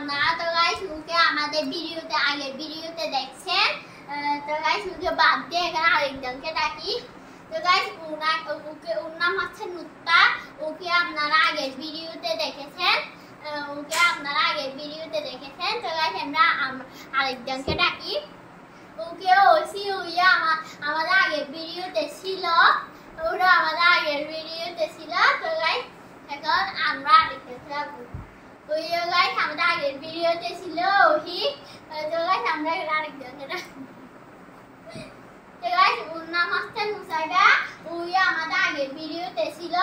আপনারা তো guys okay আমাদের ভিডিওতে আগের ভিডিওতে দেখছেন তো গাইস ওকে বাদ দিয়ে এখানে আরেকজনকে ডাকি তো গাইস ওর নাম হচ্ছে নুত্তা ওকে আপনারা আগের ভিডিওতে দেখেছেন তো গাইস আমরা আরেকজনকে ডাকি ওকে ওসি ওইয়া আমাদের আগের ভিডিওতে ছিল ওরা আমাদের আগের ভিডিওতে ছিল তো গাইস এখন আমরা আরেকজনকে ডাকবো ওই গাইস আমাদের আগের ভিডিওতে ছিল ওহি তো গাইস আমরা আরেকজনকে ডাকবো তো গাইস ওর নাম হচ্ছে মুসাইবা ওই আমাদের আগের ভিডিওতে ছিল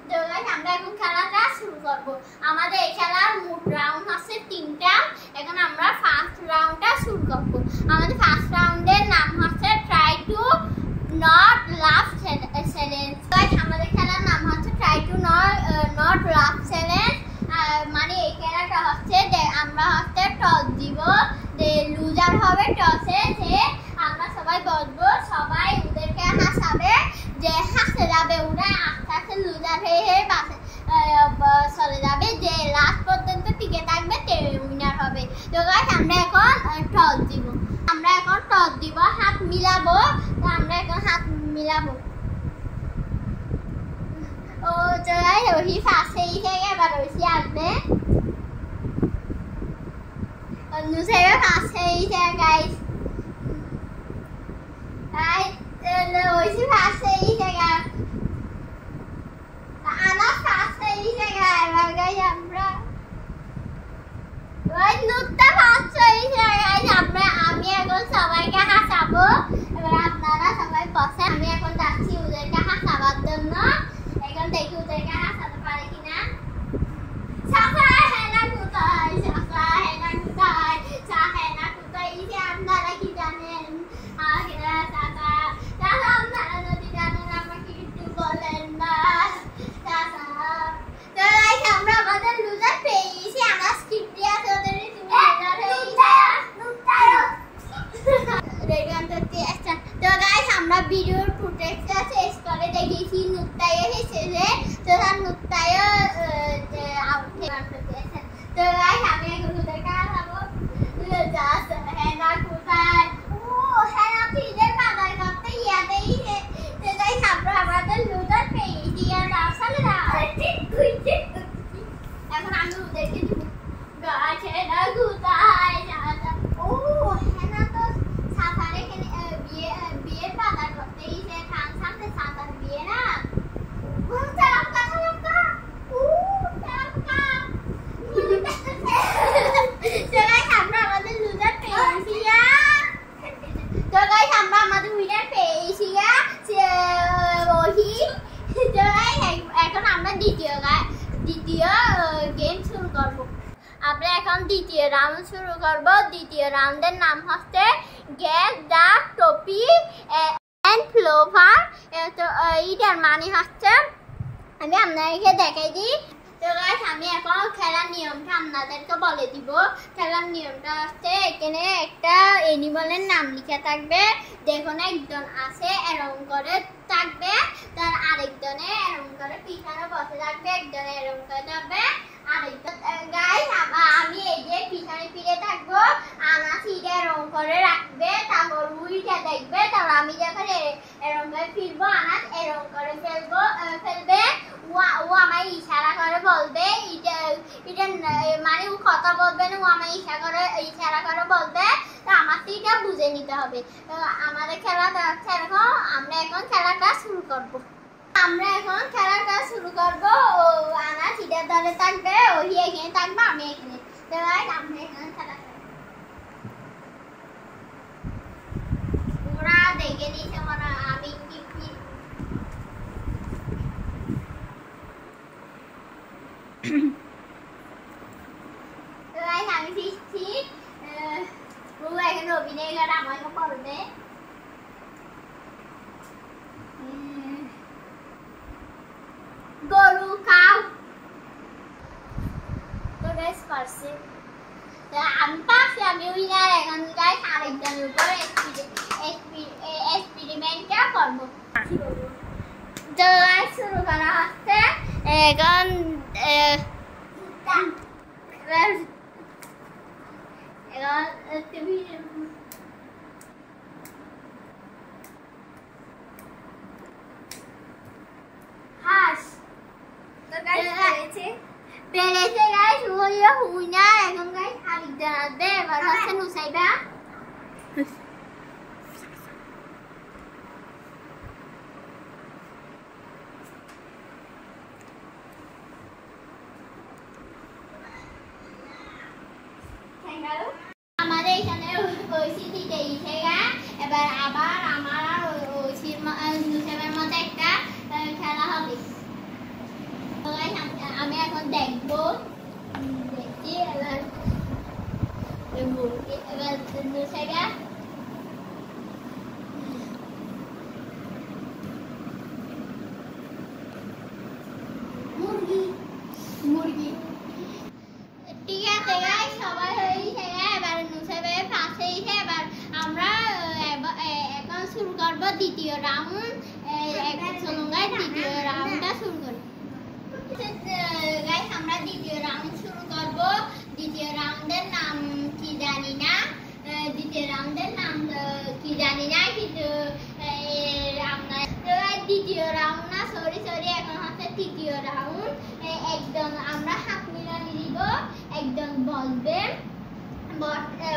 তো গাইস আমরা এখন খেলাটা শুরু করব আমাদের এই খেলার মোট রাউন্ড আছে 3টা এখন আমরা ফার্স্ট রাউন্ডটা শুরু করব আমাদের ফার্স্ট রাউন্ডের নাম হচ্ছে ট্রাই টু নট লাফ চ্যালেঞ্জ গাইস আমাদের খেলার নাম হচ্ছে ট্রাই টু নট লাফ চ্যালেঞ্জ মানে এই খেলাটা হচ্ছে যে আমরা হচ্ছে টস দিব যে লুজার হবে টসে যে আমরা সবাই বসবো সবাই ওদেরকে হাসাবে যে হাসতে যাবে ওরা আস্তে আস্তে লুজার হয়ে বাসে চলে যাবে যে লাস্ট পর্যন্ত টিকে থাকবে তে উইনার হবে তো গাইস আমরা এখন টস দিব হাত মিলাবো তো আমরা এখন হাত মিলাবো ও তো গাইস ওই ফার্স্টে থেকে এবার ওইসি আসবে নুসাইবা ফার্স্টে থেকে গাইস ওইসি ফার্স্টে থেকে আনা ফার্স্টে থেকে এবার গাইস আমরা ওই নুত্তা ফার্স্টে থেকে গাইস আমি এখন সবাইকে হাসাবো এবার আপনারা সবাই বসে আমি এখন যাচ্ছি ওদেরকে হাসাবার জন্য এখন দেখি ওদেরকে হাসাতে পারে কিনা সাফা হেনা কোথায় এই যে আপনারা কি জানেন আপনারা যদি জানেন আমাকে একটু বলেন না আমরা আমাদের লুজার পেয়েছি আমার স্ক্রিপ্ট দিয়ে আছে ওদের তো গাইস আমরা ভিডিওর ফুটেজটা শেষ করে দেখেছি নুত্তায় এসেছে তো তার নুত্তায় আউট হয়েছে তো গাইস আমি এখন ওদেরকে হাসাবো হেনা কোথায় ও হেনা ফিদের বাজার করতে ইয়াদেই তো গাইস আমরা আমাদের লুজার পেয়েছি আর আসলে না এখন আমি ওদেরকে দিব গাছ হেনা কোথায় ও হেনা তো সাঁতারে বিয়ের বাজার করতে এসে খান সাথে সাঁতার বিয়ে না আমরা আমাদের লুজার পেয়েছি তো গাইস আমরা আমাদের উইনার পেয়েছি ওহি তো এখন আমরা দ্বিতীয় গেম শুরু করব আমরা এখন দ্বিতীয় রাউন্ড শুরু করব দ্বিতীয় রাউন্ডের নাম হচ্ছে গেট দ্য টপি এন্ড ফ্লোভার তো এইটার মানে হচ্ছে আমি আপনাদেরকে দেখাই দিই তো গাইস আমি এখন খেলার নিয়মটা আপনাদেরকে বলে দিব খেলার নিয়মটা হচ্ছে এখানে একটা অ্যানিমালের নাম লিখে থাকবে দেখুন একজন আছে এরকম করে থাকবে তার আরেকজনে এরকম করে পিছনে বসে থাকবে একজনে এরকম করে থাকবে আরেকজন গাইস আমি এই যে পিছনে ফিরে থাকবো আমার সিটে এরকম করে রাখবে তারপর উইটা দেখবে তারপর আমি যখন এরকম করে ফিরবো আনাস এরকম করে ফেলবে ও আমায় ইশারা করে বলবে এটা মানে ও কথা বলবে না ও আমায় ইশারা করে বলবে তো আমার সিটটা বুঝে নিতে হবে তো আমাদের খেলাটা হচ্ছে এরকম আমরা এখন খেলাটা শুরু করবো ও আনা সিটের ধরে থাকবে ওই এখানে থাকবে আমি এখানে তো আমরা এখানে খেলা ওরা দেখে নিয়েছে মনে আমি আমি ফিরছি ও এখন অভিনয় করে আমাকে পড়বে গরু কাউ তো গাইস পারছে আমি পারছি আমি উইনার এখন গাইস আরেকজনের উপর এক্সপেরিমেন্টটা করব তো গাইস শুরু করা হচ্ছে এখন টিভি হাঁস তো গাইস পেরেছে গাইস ওইয়া হুই না এখন গাইস আরেকজন আসবে এবার হচ্ছে নুসাইবা আমাদের এখানে ঐশী দিতে ইসেগা এবার আবার আমার আর ঐশীর নুসাইবার মধ্যে একটা খেলা হবে আমি এখন দেখবো দেখছি এবার নুসাইবা মুরগি মুরগি ঠিক আছে গাইস সবাই হয়েছে এবার নুসাইবের পাশে এসে এবার আমরা এখন শুরু করব দ্বিতীয় রাউন্ড চলুন গাইস দ্বিতীয় রাউন্ডটা শুরু করি গাইস আমরা দ্বিতীয় রাউন্ড শুরু করব দ্বিতীয় রাউন্ডের নাম কি জানি না দ্বিতীয় রাউন্ডের নাম কি জানি না কিন্তু আমরা দ্বিতীয় রাউন্ড না সরি এখন হচ্ছে তৃতীয় রাউন্ড একদম আমরা হাত মিলানি দিব একদম বলবে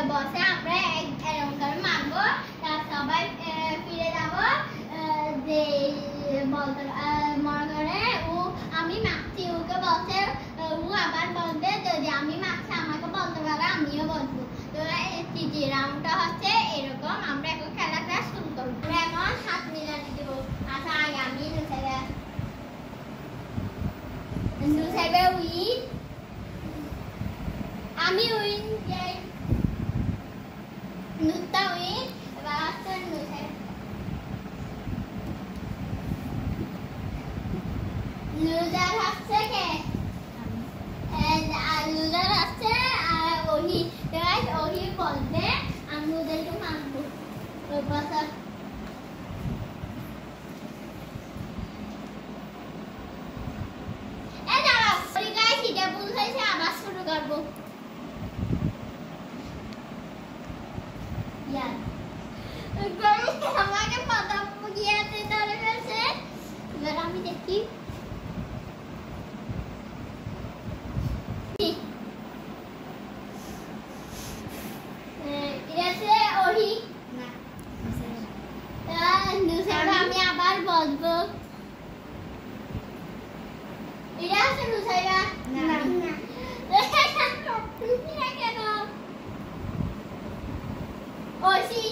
বসে আমরা এরকম করে মারবো সবাই ফিরে যাব যে বলতে মনে করে ও আমি মারছি ওকে বলছে ও আবার বলবে যদি আমি মারছি আমাকে বলতে পারে আমিও বলবো তো তৃতীয় রাউন্ডটা হচ্ছে এরকম আমরা এখন খেলাটা শুরু করবো আমরা এখন হাত মিলানি দেবো আচ্ছা আগে আমি নুসাইবা উইন আমি উইন যাই নুতা উইন এবার হচ্ছে নুসাইবা লুজার হচ্ছে কে লুজার হচ্ছে ওহি গাইস ওহি বলবে আমি ওদেরকে মারবো ওই বছর আবার শুরু করবো আমাকে পাতা গিয়েছে ধরে ফেলছে এবার আমি দেখি আমি আবার বলবো এটা আছে নুসাইবা না কেন ঐশী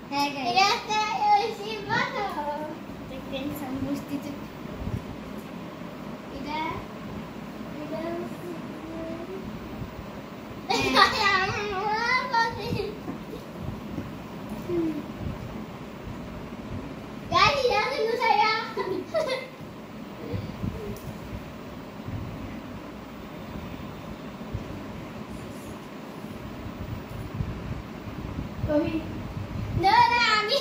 হ্যাঁ এটা আছে ঐশী বলো দেখেন বুঝতে এটা আমি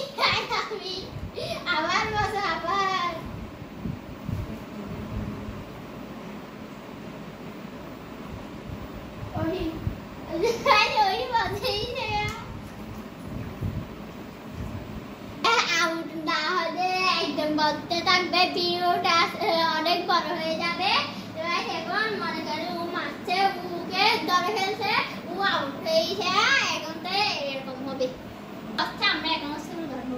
আবার বসো আবার ওই বসেই আউট না হলে একদম বলতে থাকবে ভিডিওটা অনেক বড় হয়ে যাবে এখন মনে করে ও মারছে ওকে ধরে ফেলছে ও আউট হয়েছে এখন তো এরকম হবে আচ্ছা আমরা এখন শুরু করবো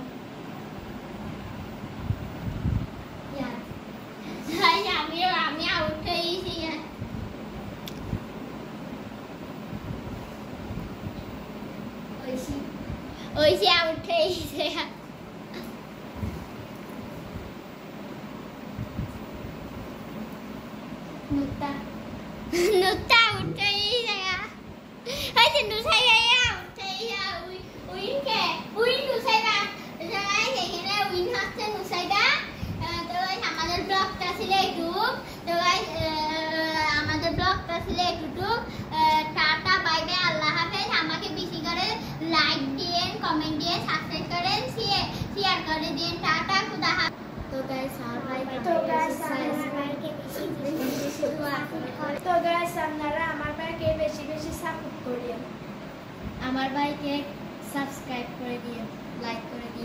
আমি আউট হয়েছি ঐশী আউট হয়েছে নুতা আউট হয়েছে হয়েছে নুসাইবা আউট হয়েছে উইন কে উইন নুসাইবা এখানে উইন হচ্ছে নুসাইবা তো আমাদের ব্লগটা ছিল ইউটিউব তো আমাদের ব্লগটা ছিল ইউটিউব টাটা বাই বাই আল্লাহ হাফেজ আমাকে বেশি করে লাইক দিয়েন কমেন্ট দিয়ে সাবস্ক্রাইব করেন শেয়ার করে দিন টাটা খুদা হাফেজ তো গাইস আপনারা আমার ভাইকে বেশি বেশি সাপোর্ট করিয়েন আমার ভাইকে সাবস্ক্রাইব করে দিও, লাইক করে দিও।